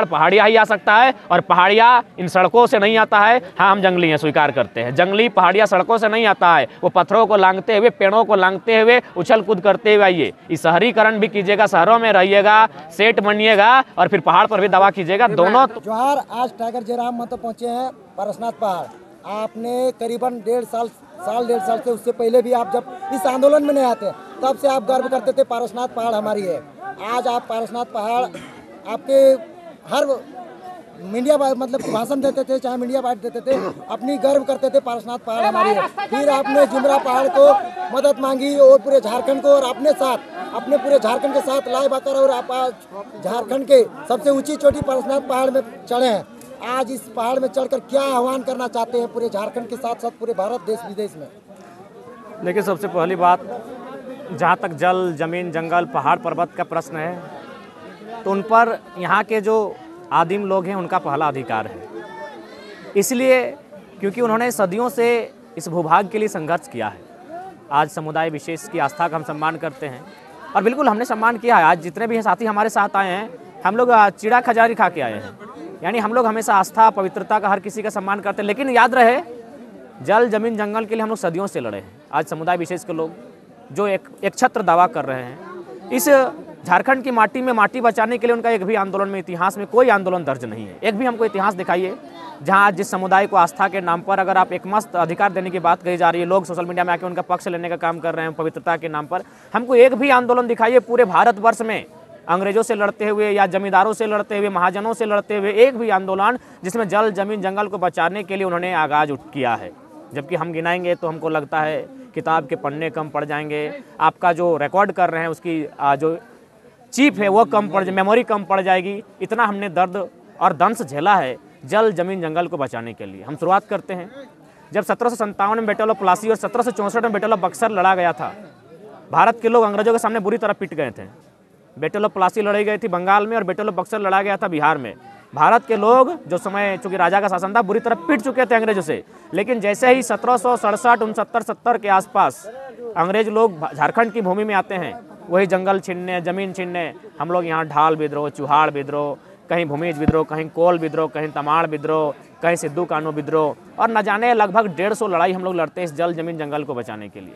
पहाड़िया ही आ सकता है, और पहाड़िया इन सड़कों से नहीं आता है। हाँ, हम जंगली हैं, स्वीकार करते हैं। जंगली पहाड़िया सड़कों से नहीं आता है, वो पत्थरों को लांघते हुए, पेड़ों को लांघते हुए, उछल कूद करते हुए आइए। इस शहरीकरण भी कीजिएगा, शहरों में रहिएगा, सेठ बनिएगा, और फिर पहाड़ पर भी दवा कीजिएगा, दोनों। जोहार। आज टाइगर जयराम महतो पहुंचे हैं पारसनाथ पहाड़। आपने करीबन डेढ़ साल से, उससे पहले भी आप जब इस आंदोलन में नहीं आते तब से आप गर्व करते थे पारसनाथ पहाड़ हमारी है। आज आप पारसनाथ पहाड़, आपके हर मीडिया मतलब भाषण देते थे, चाहे मीडिया बाइट देते थे, अपनी गर्व करते थे पारसनाथ पहाड़ हमारी है। फिर आपने जुमरा पहाड़ को मदद मांगी और पूरे झारखंड को, और अपने पूरे झारखंड के साथ लाइव आकर, और आप आज झारखंड के सबसे ऊंची चोटी पारसनाथ पहाड़ में चढ़े हैं। आज इस पहाड़ में चढ़कर क्या आह्वान करना चाहते हैं पूरे झारखंड के साथ साथ पूरे भारत देश विदेश में? देखिए, सबसे पहली बात, जहाँ तक जल, जमीन, जंगल, पहाड़, पर्वत का प्रश्न है, तो उन पर यहाँ के जो आदिम लोग हैं उनका पहला अधिकार है। इसलिए क्योंकि उन्होंने सदियों से इस भूभाग के लिए संघर्ष किया है। आज समुदाय विशेष की आस्था का हम सम्मान करते हैं, और बिल्कुल हमने सम्मान किया है। आज जितने भी साथी हमारे साथ आए हैं, हम लोग चिड़ा खजारी खा के आए हैं। यानी हम लोग हमेशा आस्था, पवित्रता का हर किसी का सम्मान करते हैं। लेकिन याद रहे, जल, जमीन, जंगल के लिए हम लोग सदियों से लड़े हैं। आज समुदाय विशेष के लोग जो एक छत्र दावा कर रहे हैं, इस झारखंड की माटी में माटी बचाने के लिए उनका एक भी आंदोलन में, इतिहास में कोई आंदोलन दर्ज नहीं है। एक भी हमको इतिहास दिखाइए जहाँ जिस समुदाय को आस्था के नाम पर अगर आप एकमस्त अधिकार देने की बात कही जा रही है, लोग सोशल मीडिया में आके उनका पक्ष लेने का काम कर रहे हैं पवित्रता के नाम पर, हमको एक भी आंदोलन दिखाइए पूरे भारतवर्ष में, अंग्रेजों से लड़ते हुए या जमींदारों से लड़ते हुए, महाजनों से लड़ते हुए, एक भी आंदोलन जिसमें जल, जमीन, जंगल को बचाने के लिए उन्होंने आगाज किया है। जबकि हम गिनाएंगे तो हमको लगता है किताब के पन्ने कम पड़ जाएंगे, आपका जो रिकॉर्ड कर रहे हैं उसकी जो चिप है वो कम पड़, मेमोरी कम पड़ जाएगी। इतना हमने दर्द और दंश झेला है जल, जमीन, जंगल को बचाने के लिए। हम शुरुआत करते हैं जब 1757 में बैटल ऑफ प्लासी और 1764 में बैटल ऑफ बक्सर लड़ा गया था। भारत के लोग अंग्रेजों के सामने बुरी तरह पिट गए थे। बैटल ऑफ प्लासी लड़ी गई थी बंगाल में, और बैटल ऑफ बक्सर लड़ा गया था बिहार में। भारत के लोग जो समय, चूंकि राजा का शासन था, बुरी तरह पिट चुके थे अंग्रेजों से। लेकिन जैसे ही 1767, 69, 70 के आसपास अंग्रेज लोग झारखंड की भूमि में आते हैं, वही जंगल छीनने, जमीन छीनने, हम लोग यहाँ ढाल विद्रोह, चुहाड़ विद्रोह, कहीं भूमिज विद्रोह, कहीं कोल विद्रोह, कहीं तमाड़ विद्रोह, कहीं सिद्धू कानू विद्रोह, और न जाने लगभग 150 लड़ाई हम लोग लड़ते हैं इस जल, जमीन, जंगल को बचाने के लिए।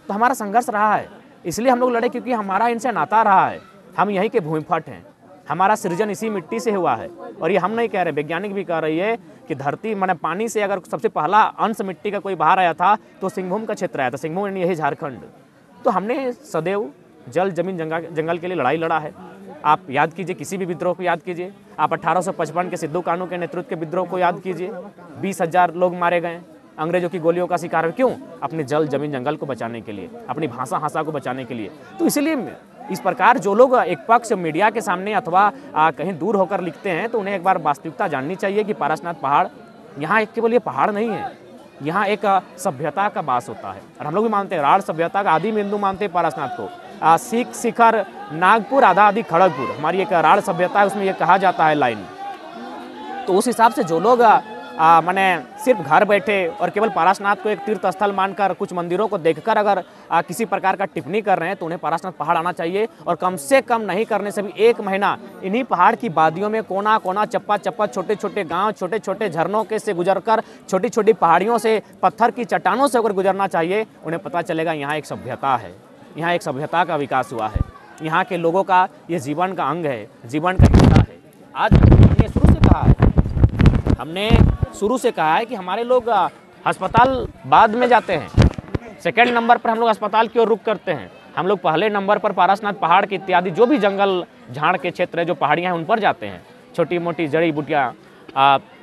तो हमारा संघर्ष रहा है, इसलिए हम लोग लड़े, क्योंकि हमारा इनसे नाता रहा है। हम यहीं के भूमिफट हैं, हमारा सृजन इसी मिट्टी से हुआ है। और ये हम नहीं कह रहे, वैज्ञानिक भी कह रही है कि धरती माने पानी से अगर सबसे पहला अंश मिट्टी का कोई बाहर आया था तो सिंहभूम का क्षेत्र आया था, सिंहभूम यानी यही झारखंड। तो हमने सदैव जल, जमीन, जंगल के लिए लड़ाई लड़ा है। आप याद कीजिए, किसी भी विद्रोह को याद कीजिए, आप 1855 के सिद्धू कानू के नेतृत्व के विद्रोह को याद कीजिए, 20,000 लोग मारे गए अंग्रेजों की गोलियों का शिकार। क्यों? अपने जल, जमीन, जंगल को बचाने के लिए, अपनी भाषा को बचाने के लिए। तो इसलिए इस प्रकार जो लोग एक पक्ष मीडिया के सामने अथवा कहीं दूर होकर लिखते हैं, तो उन्हें एक बार वास्तविकता जाननी चाहिए कि पारसनाथ पहाड़ यहाँ एक केवल ये पहाड़ नहीं है, यहाँ एक सभ्यता का वास होता है। और हम लोग भी मानते हैं, राढ़ सभ्यता का आदि बिंदु मानते हैं पारसनाथ को। सीख, शिखर, नागपुर, आधा आदि खड़गपुर, हमारी एक राढ़ सभ्यता है, उसमें ये कहा जाता है लाइन। तो उस हिसाब से जो लोग माने सिर्फ घर बैठे और केवल पारसनाथ को एक तीर्थ स्थल मानकर, कुछ मंदिरों को देखकर अगर किसी प्रकार का टिप्पणी कर रहे हैं, तो उन्हें पारसनाथ पहाड़ आना चाहिए। और कम से कम नहीं करने से भी 1 महीना इन्हीं पहाड़ की वादियों में कोना कोना, चप्पा चप्पा, छोटे छोटे गांव, छोटे छोटे झरनों के से गुजरकर, छोटी छोटी पहाड़ियों से, पत्थर की चट्टानों से होकर गुजरना चाहिए। उन्हें पता चलेगा यहाँ एक सभ्यता है, यहाँ एक सभ्यता का विकास हुआ है, यहाँ के लोगों का ये जीवन का अंग है, जीवन का हिस्सा है। आज हमने शुरू से कहा है कि हमारे लोग अस्पताल बाद में जाते हैं, सेकंड नंबर पर हम लोग अस्पताल की ओर रुख करते हैं। हम लोग पहले नंबर पर पारसनाथ पहाड़ के इत्यादि जो भी जंगल झाड़ के क्षेत्र है, जो पहाड़ियाँ हैं, उन पर जाते हैं। छोटी मोटी जड़ी बूटियाँ,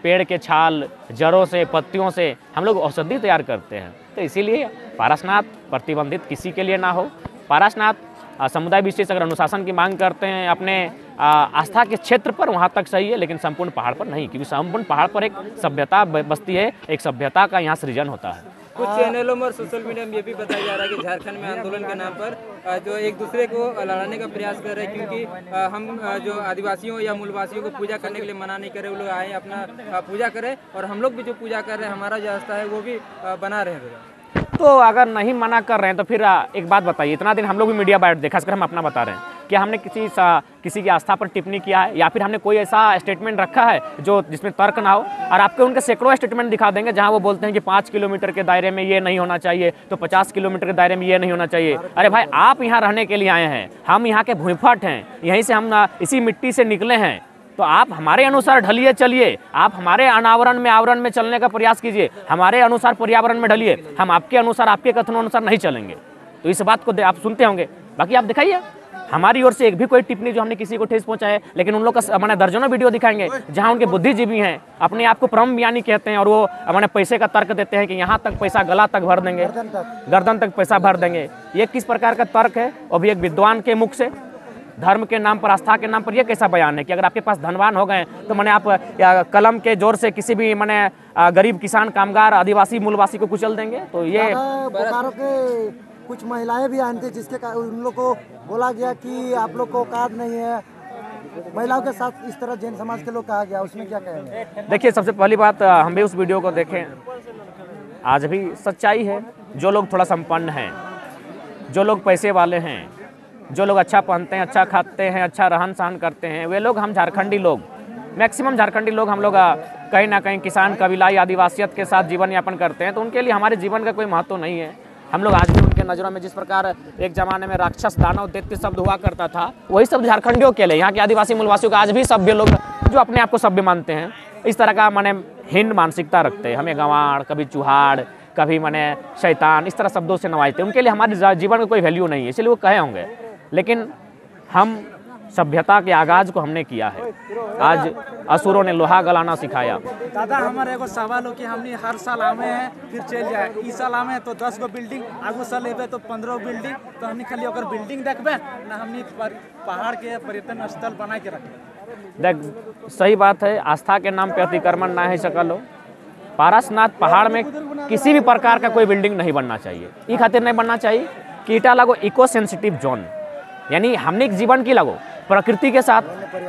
पेड़ के छाल, जड़ों से, पत्तियों से हम लोग औषधि तैयार करते हैं। तो इसीलिए पारसनाथ प्रतिबंधित किसी के लिए ना हो। पारसनाथ समुदाय विशेष अगर अनुशासन की मांग करते हैं अपने आस्था के क्षेत्र पर, वहाँ तक सही है, लेकिन संपूर्ण पहाड़ पर नहीं, क्योंकि संपूर्ण पहाड़ पर एक सभ्यता बसती है, एक सभ्यता का यहाँ सृजन होता है। कुछ चैनलों में और सोशल मीडिया में ये भी बताया जा रहा है कि झारखंड में आंदोलन के नाम पर जो एक दूसरे को लड़ाने का प्रयास कर रहे हैं, क्योंकि हम जो आदिवासियों या मूलवासियों को पूजा करने के लिए मना नहीं कर रहे, वो लोग आए अपना पूजा करें, और हम लोग भी जो पूजा कर रहे हैं, हमारा जो आस्था है वो भी बना रहे हैं। तो अगर नहीं मना कर रहे हैं तो फिर एक बात बताइए, इतना दिन हम लोग भी मीडिया बाइट देखा, खासकर हम अपना बता रहे हैं, क्या हमने किसी की आस्था पर टिप्पणी किया है या फिर हमने कोई ऐसा स्टेटमेंट रखा है जो जिसमें तर्क ना हो? और आपके उनके सैकड़ों स्टेटमेंट दिखा देंगे जहां वो बोलते हैं कि 5 किलोमीटर के दायरे में ये नहीं होना चाहिए, तो 50 किलोमीटर के दायरे में ये नहीं होना चाहिए। अरे भाई, आप यहाँ रहने के लिए आए हैं, हम यहाँ के भूमिफट हैं, यहीं से हम इसी मिट्टी से निकले हैं, तो आप हमारे अनुसार ढलिए, चलिए। आप हमारे अनावरण में आवरण में चलने का प्रयास कीजिए, हमारे अनुसार पर्यावरण में ढलिए। हम आपके अनुसार, आपके कथनों अनुसार नहीं चलेंगे। तो इस बात को आप सुनते होंगे। बाकी आप दिखाइए हमारी ओर से एक भी कोई टिप्पणी जो हमने किसी को ठेस पहुंचा है, लेकिन उन लोग का मैंने दर्जनों वीडियो दिखाएंगे जहां उनके बुद्धिजीवी हैं, अपने आप को परम ज्ञानी कहते हैं और वो मैंने पैसे का तर्क देते हैं कि यहाँ तक पैसा गला तक भर देंगे, गर्दन तक पैसा भर देंगे। ये किस प्रकार का तर्क है? और भी एक विद्वान के मुख से धर्म के नाम पर, आस्था के नाम पर, ये कैसा बयान है कि अगर आपके पास धनवान हो गए तो मैंने आप कलम के जोर से किसी भी मैंने गरीब किसान, कामगार, आदिवासी, मूलवासी को कुचल देंगे? तो ये बोकारो के कुछ महिलाएं भी आई थी जिसके उन लोग को बोला गया कि आप लोग को औकात नहीं है, महिलाओं के साथ इस तरह जैन समाज के लोग कहा गया, उसमें क्या कहेंगे? देखिए, सबसे पहली बात, हम भी उस वीडियो को देखें, आज भी सच्चाई है। जो लोग थोड़ा संपन्न हैं, जो लोग पैसे वाले हैं, जो लोग अच्छा पहनते हैं, अच्छा खाते हैं, अच्छा रहन सहन करते हैं, वे लोग, हम झारखंडी लोग, मैक्सिमम झारखंडी लोग, हम लोग कहीं ना कहीं किसान, कबीलाई, आदिवासियत के साथ जीवन यापन करते हैं। तो उनके लिए हमारे जीवन का कोई महत्व नहीं है। हम लोग आज भी उनके नज़रों में जिस प्रकार एक ज़माने में राक्षस, दानव, दैत्य शब्द हुआ करता था, वही शब्द झारखंडियों के लिए, यहाँ के आदिवासी मूलवासियों का आज भी सभ्य लोग जो अपने आप को सभ्य मानते हैं, इस तरह का माने हीन मानसिकता रखते हैं। हमें गंवार, कभी चूहाड़, कभी माने शैतान, इस तरह शब्दों से नवाजते हैं। उनके लिए हमारे जीवन में कोई वैल्यू नहीं है, इसलिए वो कहे होंगे। लेकिन हम सभ्यता के आगाज को हमने किया है। आज असुरों ने लोहा गलाना सिखाया। दादा, हमारे एगो सवाल हो कि हमने हर साल आवे हैं फिर चल जाए, इस साल आवे हैं तो 10 गो बिल्डिंग, आगो साल एबे तो 15 बिल्डिंग, तो हमने खाली अगर बिल्डिंग देखबे ना, हमने पहाड़ के पर्यटन स्थल बना के रखे। देख, सही बात है, आस्था के नाम पे अतिक्रमण ना है सकल हो। पारसनाथ पहाड़ में किसी भी प्रकार का कोई बिल्डिंग नहीं बनना चाहिए। ई खातिर नहीं बनना चाहिए कि इटा लगो इको सेंसिटिव जोन, यानी हमने जीवन की लगो प्रकृति के साथ,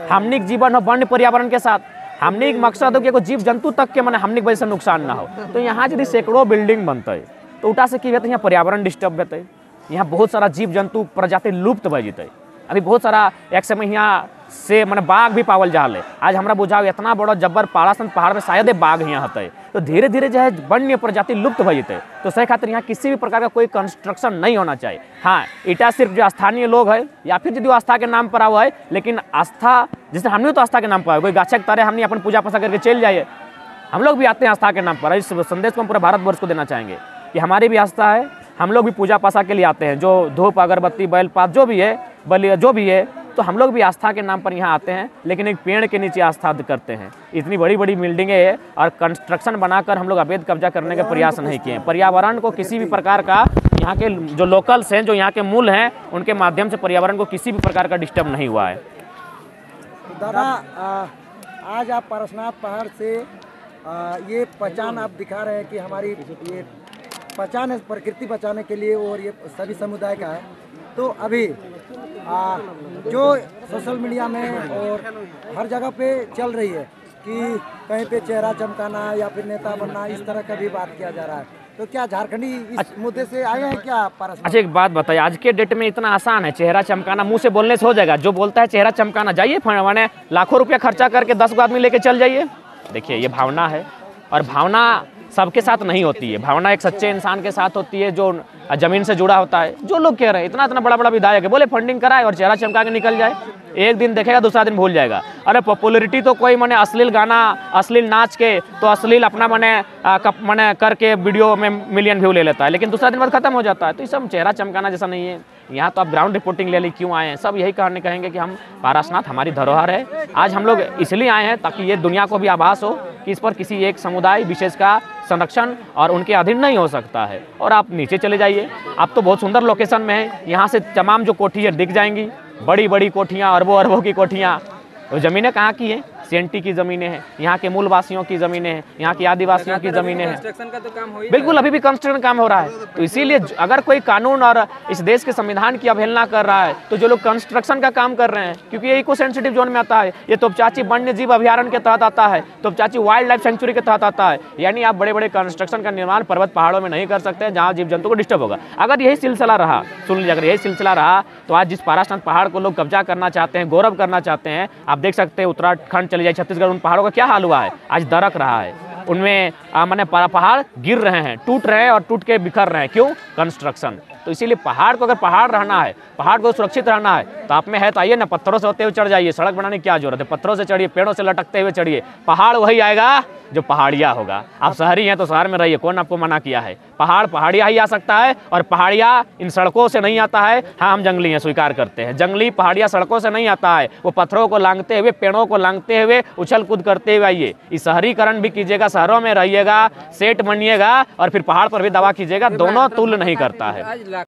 हमने जीवन और वन्य पर्यावरण के साथ, हमने एक मकसद हो कि जीव जंतु तक के मैंने हमने वजह से नुकसान ना हो। तो यहाँ यदि सैकड़ों बिल्डिंग बनते तो उठा से की यहाँ पर्यावरण डिस्टर्ब होते, यहाँ बहुत सारा जीव जंतु प्रजाति लुप्त हो जते। अभी बहुत सारा एक समय यहाँ से मैंने बाघ भी पावल जा रहे। आज हमारा बुझाव इतना बड़ा जब्बर पारासन पहाड़ में शायद बाघ यहाँ होते, तो धीरे धीरे जो है वन्य प्रजाति लुप्त हो जते। तो सही खातिर यहाँ किसी भी प्रकार का कोई कंस्ट्रक्शन नहीं होना चाहिए। हाँ, ईटा सिर्फ जो स्थानीय लोग है या फिर यदि आस्था के नाम पर हुआ है, लेकिन आस्था जैसे हमने तो आस्था के नाम पर कोई गाछक तरह हमने अपन पूजा पासा करके चल जाइए। हम लोग भी आते हैं आस्था के नाम पर। इस संदेश को हम पूरे भारतवर्ष को देना चाहेंगे कि हमारी भी आस्था है, हम लोग भी पूजा पासा के लिए आते हैं। जो धूप, अगरबत्ती, बैलपात जो भी है, बलि जो भी है, तो हम लोग भी आस्था के नाम पर यहाँ आते हैं, लेकिन एक पेड़ के नीचे आस्था करते हैं। इतनी बड़ी बड़ी बिल्डिंगें हैं और कंस्ट्रक्शन बनाकर हम लोग अवैध कब्जा करने का प्रयास नहीं किए। पर्यावरण को किसी भी प्रकार का, यहाँ के जो लोकल्स हैं, जो यहाँ के मूल हैं, उनके माध्यम से पर्यावरण को किसी भी प्रकार का डिस्टर्ब नहीं हुआ है। दादा, आज आप पारसनाथ पहाड़ से ये पहचान आप दिखा रहे हैं कि हमारी ये पहचान है प्रकृति बचाने के लिए और ये सभी समुदाय का है। तो अभी जो सोशल मीडिया में और हर जगह पे चल रही है कि कहीं पे चेहरा चमकाना या फिर नेता बनना, इस तरह का भी बात किया जा रहा है, तो क्या झारखंडी इस मुद्दे से आए हैं क्या पारसनाथ? अच्छा, एक बात बताइए, आज के डेट में इतना आसान है चेहरा चमकाना? मुंह से बोलने से हो जाएगा? जो बोलता है चेहरा चमकाना, जाइए मैंने लाखों रुपया खर्चा करके 10 आदमी लेके चल जाइए। देखिए, ये भावना है और भावना सबके साथ नहीं होती है। भावना एक सच्चे इंसान के साथ होती है जो जमीन से जुड़ा होता है। जो लोग कह रहे हैं इतना बड़ा बड़ा विधायक है, बोले फंडिंग कराए और चेहरा चमका के निकल जाए, एक दिन देखेगा दूसरा दिन भूल जाएगा। अरे पॉपुलरिटी तो कोई मैंने अश्लील गाना, अश्लील नाच के तो अश्लील अपना मैंने करके वीडियो में मिलियन व्यू ले लेता है, लेकिन दूसरा दिन बाद खत्म हो जाता है। तो ये सब चेहरा चमकाना जैसा नहीं है। यहाँ तो आप ग्राउंड रिपोर्टिंग ले ली, क्यों आए हैं? सब यही कहेंगे कि हम पारसनाथ हमारी धरोहर है। आज हम लोग इसलिए आए हैं ताकि ये दुनिया को भी आभास हो कि इस पर किसी एक समुदाय विशेष का संरक्षण और उनके अधीन नहीं हो सकता है। और आप नीचे चले जाइए, आप तो बहुत सुंदर लोकेशन में हैं। यहाँ से तमाम जो कोठी है दिख जाएंगी, बड़ी बड़ी कोठियाँ, अरबों अरबों की कोठियाँ। वो ज़मीनें कहाँ की हैं? CNT की ज़मीनें हैं, यहाँ के मूलवासियों की ज़मीनें हैं, यहाँ की आदिवासियों की ज़मीनें हैं। कंस्ट्रक्शन का तो काम हो ही बिल्कुल, अभी भी कंस्ट्रक्शन काम हो रहा है। तो इसीलिए अगर कोई कानून और इस देश के संविधान की अवहेलना कर रहा है, तो जो लोग कंस्ट्रक्शन का काम कर रहे हैं, क्योंकि ये इको सेंसिटिव जोन में आता है, ये तोपचाची वन्य जीव अभयारण्य के तहत आता है, तोपचाची वाइल्ड लाइफ सेंचुरी के तहत आता है। यानी आप बड़े बड़े कंस्ट्रक्शन का निर्माण पर्वत पहाड़ों में नहीं कर सकते हैं, जहाँ जीव जंतु को डिस्टर्ब होगा। अगर यही सिलसिला रहा, सुन लीजिए, अगर यही सिलसिला रहा तो आज जिस पारसनाथ पहाड़ को लोग कब्जा करना चाहते हैं, गौरव करना चाहते हैं, आप देख सकते हैं उत्तराखंड चले जाए, छत्तीसगढ़, उन पहाड़ों का क्या हाल हुआ है, आज दरक रहा है। उनमें माने पहाड़ गिर रहे हैं, टूट रहे हैं और टूट के बिखर रहे हैं। क्यों? कंस्ट्रक्शन। तो इसीलिए पहाड़ को, अगर पहाड़ रहना है, पहाड़ को सुरक्षित रहना है, तो आप में है तो आइए ना, पत्थरों से होते हुए चढ़ जाइए। सड़क बनाने की क्या जरूरत है? पत्थरों से चढ़िए, पेड़ों से लटकते हुए चढ़िए। पहाड़ वही आएगा जो पहाड़िया होगा। आप शहरी हैं तो शहर में रहिए, कौन आपको मना किया है? पहाड़ पहाड़िया ही आ सकता है, और पहाड़िया इन सड़कों से नहीं आता है। हाँ, हम जंगली हैं, स्वीकार करते हैं, जंगली पहाड़िया सड़कों से नहीं आता है। वो पत्थरों को लांघते हुए, पेड़ों को लांघते हुए, उछल कूद करते हुए आइए। इस शहरीकरण भी कीजिएगा, शहरों में रहिएगा, सेठ बनिएगा, और फिर पहाड़ पर भी दवा कीजिएगा, दोनों तुल्य नहीं करता है।